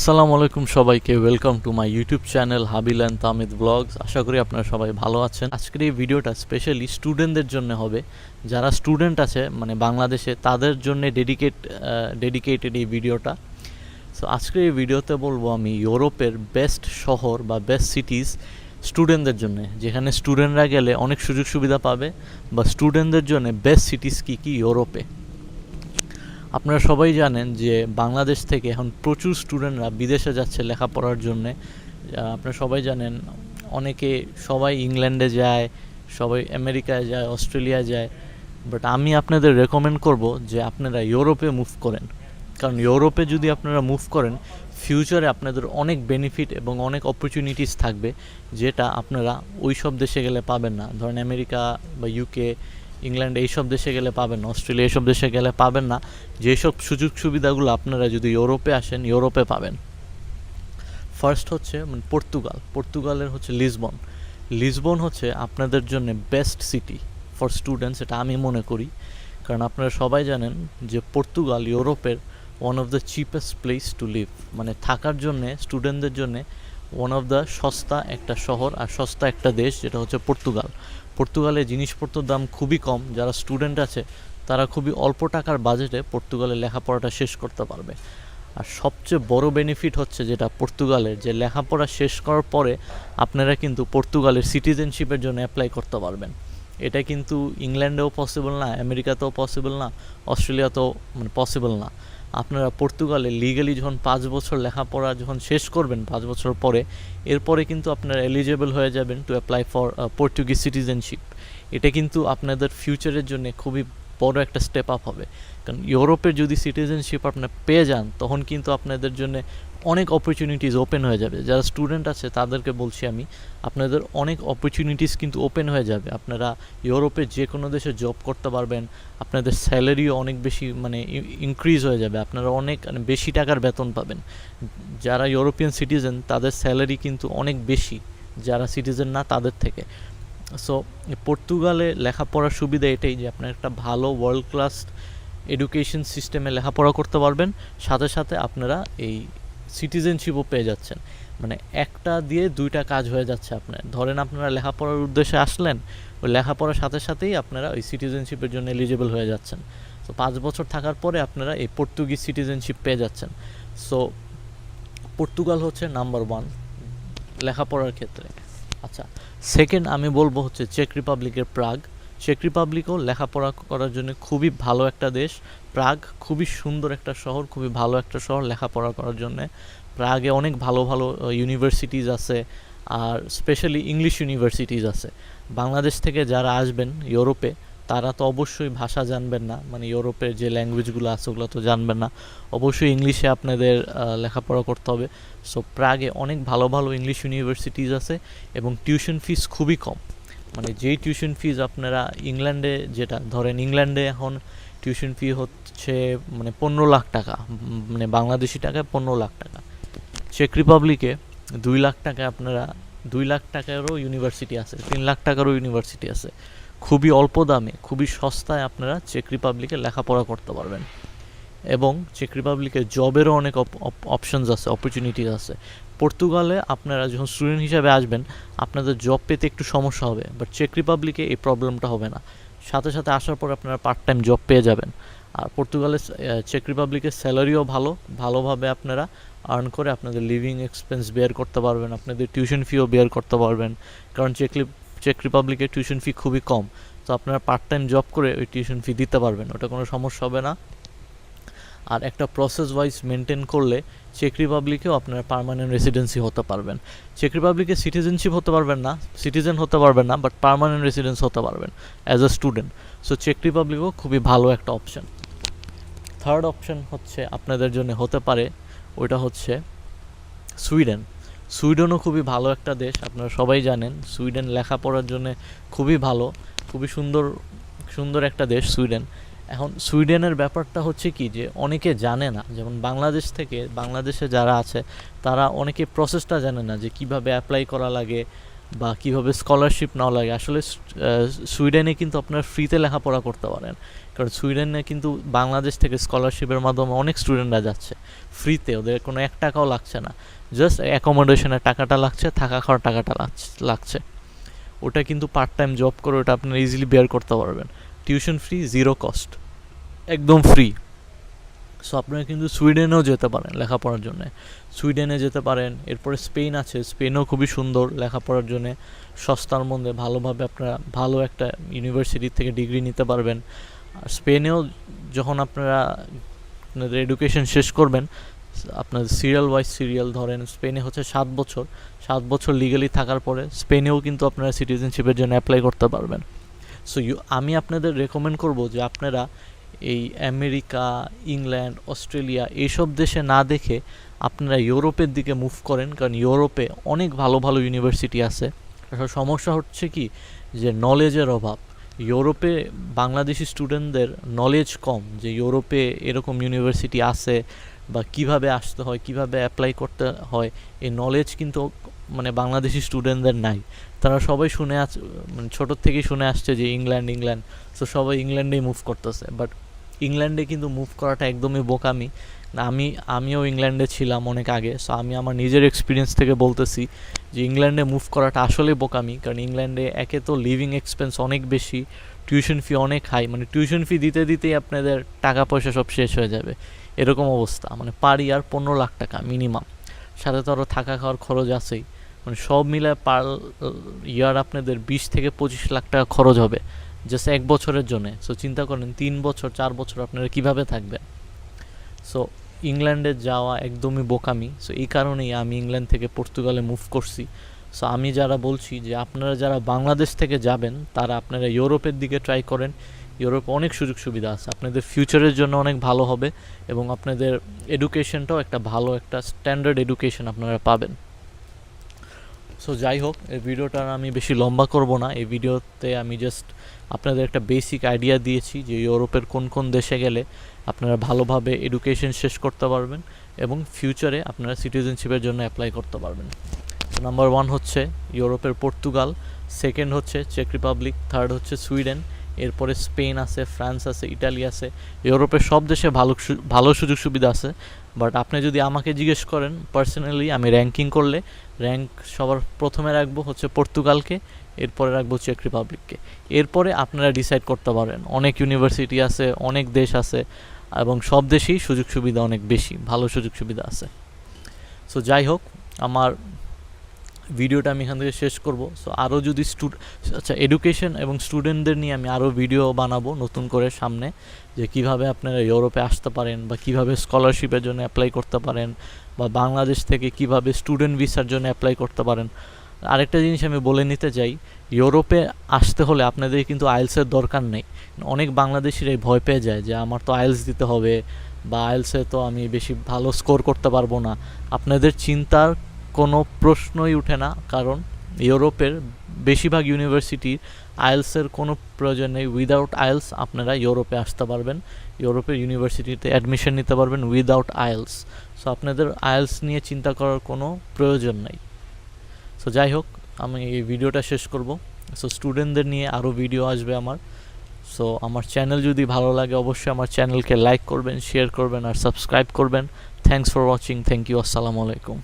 আসসালামু আলাইকুম সবাইকে, welcome to my YouTube channel Habil and Tamid blogs. আশা করি আপনারা সবাই ভালো আছেন। আজকের এই ভিডিওটা স্পেশালি স্টুডেন্টদের জন্য হবে, যারা স্টুডেন্ট আছে মানে বাংলাদেশে, তাদের জন্য ডেডিকেটেড এই ভিডিওটা। সো আজকের এই ভিডিওতে বলবো আমি ইউরোপের বেস্ট শহর বা বেস্ট সিটিজ স্টুডেন্টদের জন্য, যেখানে স্টুডেন্টরা গেলে অনেক সুযোগ সুবিধা পাবে, বা স্টুডেন্টদের জন্য বেস্ট সিটিজ কী কী ইউরোপে। আপনারা সবাই জানেন যে বাংলাদেশ থেকে এখন প্রচুর স্টুডেন্টরা বিদেশে যাচ্ছে লেখাপড়ার জন্যে। আপনারা সবাই জানেন সবাই ইংল্যান্ডে যায়, সবাই আমেরিকায় যায়, অস্ট্রেলিয়ায় যায়। বাট আমি আপনাদের রেকমেন্ড করব যে আপনারা ইউরোপে মুভ করেন, কারণ ইউরোপে যদি আপনারা মুভ করেন ফিউচারে আপনাদের অনেক বেনিফিট এবং অনেক অপরচুনিটিস থাকবে, যেটা আপনারা ওই সব দেশে গেলে পাবেন না। ধরেন আমেরিকা বা ইউকে, ইংল্যান্ড এইসব দেশে গেলে পাবেন না, অস্ট্রেলিয়া এইসব দেশে গেলে পাবেন না। যেসব সুযোগ সুবিধাগুলো আপনারা যদি ইউরোপে আসেন ইউরোপে পাবেন। ফার্স্ট হচ্ছে পর্তুগালের হচ্ছে লিসবন হচ্ছে আপনাদের জন্য বেস্ট সিটি ফর স্টুডেন্টস, এটা আমি মনে করি। কারণ আপনারা সবাই জানেন যে পর্তুগাল ইউরোপের one of the cheapest place to live, মানে থাকার জন্যে স্টুডেন্টদের জন্যে ওয়ান অফ দ্য সস্তা একটা শহর আর সস্তা একটা দেশ, যেটা হচ্ছে পর্তুগালে জিনিসপত্রের দাম খুবই কম। যারা স্টুডেন্ট আছে তারা খুবই অল্প টাকার বাজেটে পর্তুগালে লেখাপড়াটা শেষ করতে পারবে। আর সবচেয়ে বড় বেনিফিট হচ্ছে যেটা পর্তুগালের, যে লেখাপড়া শেষ করার পরে আপনারা কিন্তু পর্তুগালের সিটিজেনশিপের জন্য অ্যাপ্লাই করতে পারবেন। এটা কিন্তু ইংল্যান্ডেও পসিবল না, আমেরিকাতেও পসিবল না, অস্ট্রেলিয়াতেও পসিবল না। আপনারা পর্তুগালে লিগালি যখন 5 বছর লেখাপড়া যখন শেষ করবেন, 5 বছর পরে, এরপরে কিন্তু আপনারা এলিজেবল হয়ে যাবেন to apply for Portuguese citizenship. এটা কিন্তু আপনাদের ফিউচারের জন্য খুবই বড় একটা স্টেপ আপ হবে। কারণ ইউরোপের যদি সিটিজেনশিপ আপনার পেয়ে যান, তখন কিন্তু আপনাদের জন্য অনেক অপরচুনিটিস ওপেন হয়ে যাবে। যারা স্টুডেন্ট আছে তাদেরকে বলছি আমি, আপনাদের অনেক অপরচুনিটিস কিন্তু ওপেন হয়ে যাবে। আপনারা ইউরোপে যে কোনো দেশে জব করতে পারবেন, আপনাদের স্যালারিও অনেক বেশি ইনক্রিজ হয়ে যাবে, আপনারা অনেক বেশি টাকার বেতন পাবেন। যারা ইউরোপিয়ান সিটিজেন তাদের স্যালারি কিন্তু অনেক বেশি যারা সিটিজেন না তাদের থেকে। সো পর্তুগালে লেখাপড়ার সুবিধা এটাই যে আপনার একটা ভালো ওয়ার্ল্ড ক্লাস এডুকেশন সিস্টেমে লেখাপড়া করতে পারবেন, সাথে সাথে আপনারা এই সিটিজেনশিপও পেয়ে যাচ্ছেন। মানে একটা দিয়ে দুইটা কাজ হয়ে যাচ্ছে আপনার। ধরেন আপনারা লেখাপড়ার উদ্দেশ্যে আসলেন, ওই লেখাপড়ার সাথে সাথেই আপনারা ওই সিটিজেনশিপের জন্য এলিজিবল হয়ে যাচ্ছেন। তো 5 বছর থাকার পরে আপনারা এই পর্তুগিজ সিটিজেনশিপ পেয়ে যাচ্ছেন। সো পর্তুগাল হচ্ছে নাম্বার 1 লেখাপড়ার ক্ষেত্রে। আচ্ছা, সেকেন্ড আমি বলবো হচ্ছে চেক রিপাবলিকের চেক রিপাবলিকও লেখাপড়া করার জন্য খুবই ভালো একটা দেশ। প্রাগ খুবই সুন্দর একটা শহর, খুবই ভালো একটা শহর লেখাপড়া করার জন্য। প্রাগে অনেক ভালো ভালো ইউনিভার্সিটিজ আছে, আর স্পেশালি ইংলিশ ইউনিভার্সিটিজ আছে। বাংলাদেশ থেকে যারা আসবেন ইউরোপে, তারা তো অবশ্যই ভাষা জানবেন না, মানে ইউরোপের যে ল্যাঙ্গুয়েজগুলো আছে ওগুলো তো জানবেন না, অবশ্যই ইংলিশে আপনাদের লেখাপড়া করতে হবে। সো প্রাগে অনেক ভালো ভালো ইংলিশ ইউনিভার্সিটিজ আছে এবং টিউশন ফিস খুবই কম। মানে যেই টিউশন ফিজ আপনারা ইংল্যান্ডে, যেটা ধরেন ইংল্যান্ডে এখন টিউশন ফি হচ্ছে 15 লাখ টাকা, মানে বাংলাদেশি টাকায় 15 লাখ টাকা। চেক রিপাবলিকে 2 লাখ টাকায় আপনারা 2 লাখ টাকারও ইউনিভার্সিটি আছে, 3 লাখ টাকারও ইউনিভার্সিটি আছে। খুবই অল্প দামে, খুবই সস্তায় আপনারা চেক রিপাবলিকে লেখাপড়া করতে পারবেন। এবং চেক রিপাবলিকে জবেরও অনেক অপশনস আছে, অপরচুনিটিস আছে। পর্তুগালে আপনারা যখন স্টুডেন্ট হিসাবে আসবেন আপনাদের জব পেতে একটু সমস্যা হবে, বাট চেক রিপাবলিকে এই প্রবলেমটা হবে না। সাথে সাথে আসার পর আপনারা পার্ট টাইম জব পেয়ে যাবেন। আর পর্তুগালের চেক রিপাবলিকের স্যালারিও ভালোভাবে আপনারা আর্ন করে আপনাদের লিভিং এক্সপেন্স বেয়ার করতে পারবেন, আপনাদের টিউশন ফিও বেয়ার করতে পারবেন। কারণ চেক রিপাবলিকের টিউশন ফি খুবই কম, তো আপনারা পার্ট টাইম জব করে ওই টিউশন ফি দিতে পারবেন, ওটা কোনো সমস্যা হবে না। আর একটা প্রসেস ওয়াইজ মেনটেন করলে চেক রিপাবলিকেও আপনারা পার্মানেন্ট রেসিডেন্সি হতে পারবেন। চেক রিপাবলিকে সিটিজেন হতে পারবেন না, বাট পার্মানেন্ট রেসিডেন্স হতে পারবেন অ্যাজ আ স্টুডেন্ট। সো চেক রিপাবলিকও খুবই ভালো একটা অপশন। থার্ড অপশন হচ্ছে আপনাদের জন্য হতে পারে, ওইটা হচ্ছে সুইডেনও খুবই ভালো একটা দেশ। আপনারা সবাই জানেন সুইডেন লেখাপড়ার জন্য খুবই ভালো, খুবই সুন্দর একটা দেশ সুইডেন। এখন সুইডেনের ব্যাপারটা হচ্ছে কি, যে অনেকে জানে না, যেমন বাংলাদেশে যারা আছে তারা অনেকে প্রসেসটা জানে না, যে কিভাবে অ্যাপ্লাই করা লাগে বা কীভাবে স্কলারশিপ নেওয়া লাগে। আসলে সুইডেনে কিন্তু আপনারা ফ্রিতে লেখাপড়া করতে পারেন, কারণ সুইডেনে কিন্তু বাংলাদেশ থেকে স্কলারশিপের মাধ্যমে অনেক স্টুডেন্টরা যাচ্ছে ফ্রিতে, ওদের কোনো 1 টাকাও লাগছে না, জাস্ট অ্যাকোমোডেশনের টাকাটা লাগছে, থাকা খাওয়ার টাকাটা লাগছে। ওটা কিন্তু পার্ট টাইম জব করে ওটা আপনারা ইজিলি বেয়ার করতে পারবেন। টিউশন ফ্রি, 0 কস্ট, একদম ফ্রি। সো আপনারা কিন্তু সুইডেনেও যেতে পারেন লেখাপড়ার জন্য, সুইডেনে যেতে পারেন। এরপরে স্পেন আছে, স্পেনও খুবই সুন্দর লেখাপড়ার জন্য, সস্তার মধ্যে ভালোভাবে আপনারা ভালো একটা ইউনিভার্সিটি থেকে ডিগ্রি নিতে পারবেন। আর স্পেনেও যখন আপনারা আপনাদের এডুকেশন শেষ করবেন, আপনাদের সিরিয়াল ধরেন স্পেনে হচ্ছে 7 বছর লিগালি থাকার পরে স্পেনেও কিন্তু আপনারা সিটিজেনশিপের জন্য অ্যাপ্লাই করতে পারবেন। সো আমি আপনাদের রেকমেন্ড করব যে আপনারা এই আমেরিকা, ইংল্যান্ড, অস্ট্রেলিয়া এইসব দেশে না দেখে আপনারা ইউরোপের দিকে মুভ করেন, কারণ ইউরোপে অনেক ভালো ভালো ইউনিভার্সিটি আছে। সমস্যা হচ্ছে কি যে নলেজের অভাব। ইউরোপে বাংলাদেশি স্টুডেন্টদের নলেজ কম যে ইউরোপে এরকম ইউনিভার্সিটি আছে বা কিভাবে আসতে হয়, কিভাবে অ্যাপ্লাই করতে হয়, এই নলেজ কিন্তু মানে বাংলাদেশি স্টুডেন্টদের নাই। তারা সবাই মানে ছোটোর থেকেই শুনে আসছে যে ইংল্যান্ড, সো সবাই ইংল্যান্ডেই মুভ করতেছে। বাট ইংল্যান্ডে কিন্তু মুভ করাটা একদমই বোকামি। আমিও ইংল্যান্ডে ছিলাম অনেক আগে, সো আমি আমার নিজের এক্সপিরিয়েন্স থেকে বলতেছি যে ইংল্যান্ডে মুভ করাটা আসলে বোকামি। কারণ ইংল্যান্ডে একে তো লিভিং এক্সপেন্স অনেক বেশি, টিউশন ফি অনেক হাই, মানে টিউশন ফি দিতেই আপনাদের টাকা পয়সা সব শেষ হয়ে যাবে, এরকম অবস্থা। মানে পার ইয়ার 15 লাখ টাকা মিনিমাম, সাথে তো আরও থাকা খাওয়ার খরচ আছেই। মানে সব মিলায় পার ইয়ার আপনাদের 20 থেকে 25 লাখ টাকা খরচ হবে জাস্ট 1 বছরের জন্য। সো চিন্তা করেন 3 বছর 4 বছর আপনারা কীভাবে থাকবেন। সো ইংল্যান্ডে যাওয়া একদমই বোকামি। সো এই কারণেই আমি ইংল্যান্ড থেকে পর্তুগালে মুভ করছি। সো আমি যারা বলছি যে আপনারা যারা বাংলাদেশ থেকে যাবেন তারা আপনারা ইউরোপের দিকে ট্রাই করেন। ইউরোপে অনেক সুযোগ সুবিধা আছে, আপনাদের ফিউচারের জন্য অনেক ভালো হবে এবং আপনাদের এডুকেশনটাও একটা ভালো একটা স্ট্যান্ডার্ড এডুকেশন আপনারা পাবেন। সো যাই হোক, এই ভিডিওটা আমি বেশি লম্বা করব না। এই ভিডিওতে আমি জাস্ট আপনাদের একটা বেসিক আইডিয়া দিয়েছি যে ইউরোপের কোন কোন দেশে গেলে আপনারা ভালোভাবে এডুকেশন শেষ করতে পারবেন এবং ফিউচারে আপনারা সিটিজেনশিপের জন্য অ্যাপ্লাই করতে পারবেন। নাম্বার 1 হচ্ছে ইউরোপের পর্তুগাল, সেকেন্ড হচ্ছে চেক রিপাবলিক, থার্ড হচ্ছে সুইডেন, এরপরে স্পেন আছে, ফ্রান্স আছে, ইটালি আছে। ইউরোপের সব দেশে ভালো সুযোগ সুবিধা আছে। বাট আপনি যদি আমাকে জিজ্ঞেস করেন পার্সোনালি, আমি র্যাঙ্কিং করলে সবার প্রথমে রাখবো হচ্ছে পর্তুগালকে, এরপরে রাখবো চেক রিপাবলিককে। এরপরে আপনারা ডিসাইড করতে পারেন, অনেক ইউনিভার্সিটি আছে, অনেক দেশ আছে এবং সব দেশেই সুযোগ সুবিধা অনেক বেশি, ভালো সুযোগ সুবিধা আছে। সো যাই হোক, আমার ভিডিওটা আমি এখান থেকে শেষ করব। সো আরও যদি এডুকেশন এবং স্টুডেন্টদের নিয়ে আমি আরও ভিডিও বানাবো নতুন করে সামনে, যে কিভাবে আপনারা ইউরোপে আসতে পারেন বা কিভাবে স্কলারশিপের জন্য অ্যাপ্লাই করতে পারেন বা বাংলাদেশ থেকে কিভাবে স্টুডেন্ট ভিসার জন্য অ্যাপ্লাই করতে পারেন। আরেকটা জিনিস আমি বলে নিতে চাই, ইউরোপে আসতে হলে আপনাদের কিন্তু আইএলসের দরকার নেই। অনেক বাংলাদেশিরাই ভয় পেয়ে যায় যে আমার তো আইএলস দিতে হবে বা আইএলসে তো আমি বেশি ভালো স্কোর করতে পারবো না। আপনাদের চিন্তার কোনো প্রশ্নই উঠে না, কারণ ইউরোপের বেশিরভাগ ইউনিভার্সিটির আইএলসের কোনো প্রয়োজন নেই। উইদাউট আইএলস আপনারা ইউরোপে আসতে পারবেন, ইউরোপের ইউনিভার্সিটিতে অ্যাডমিশন নিতে পারবেন উইদাউট আইএলস। সো আপনাদের আইএলস নিয়ে চিন্তা করার কোনো প্রয়োজন নেই। সো যাই হোক, আমি এই ভিডিওটা শেষ করব। সো স্টুডেন্টদের নিয়ে আরও ভিডিও আসবে আমার। সো আমার চ্যানেল যদি ভালো লাগে অবশ্যই আমার চ্যানেলকে লাইক করবেন, শেয়ার করবেন আর সাবস্ক্রাইব করবেন। Thanks for watching. Thank you. আসসালামু আলাইকুম।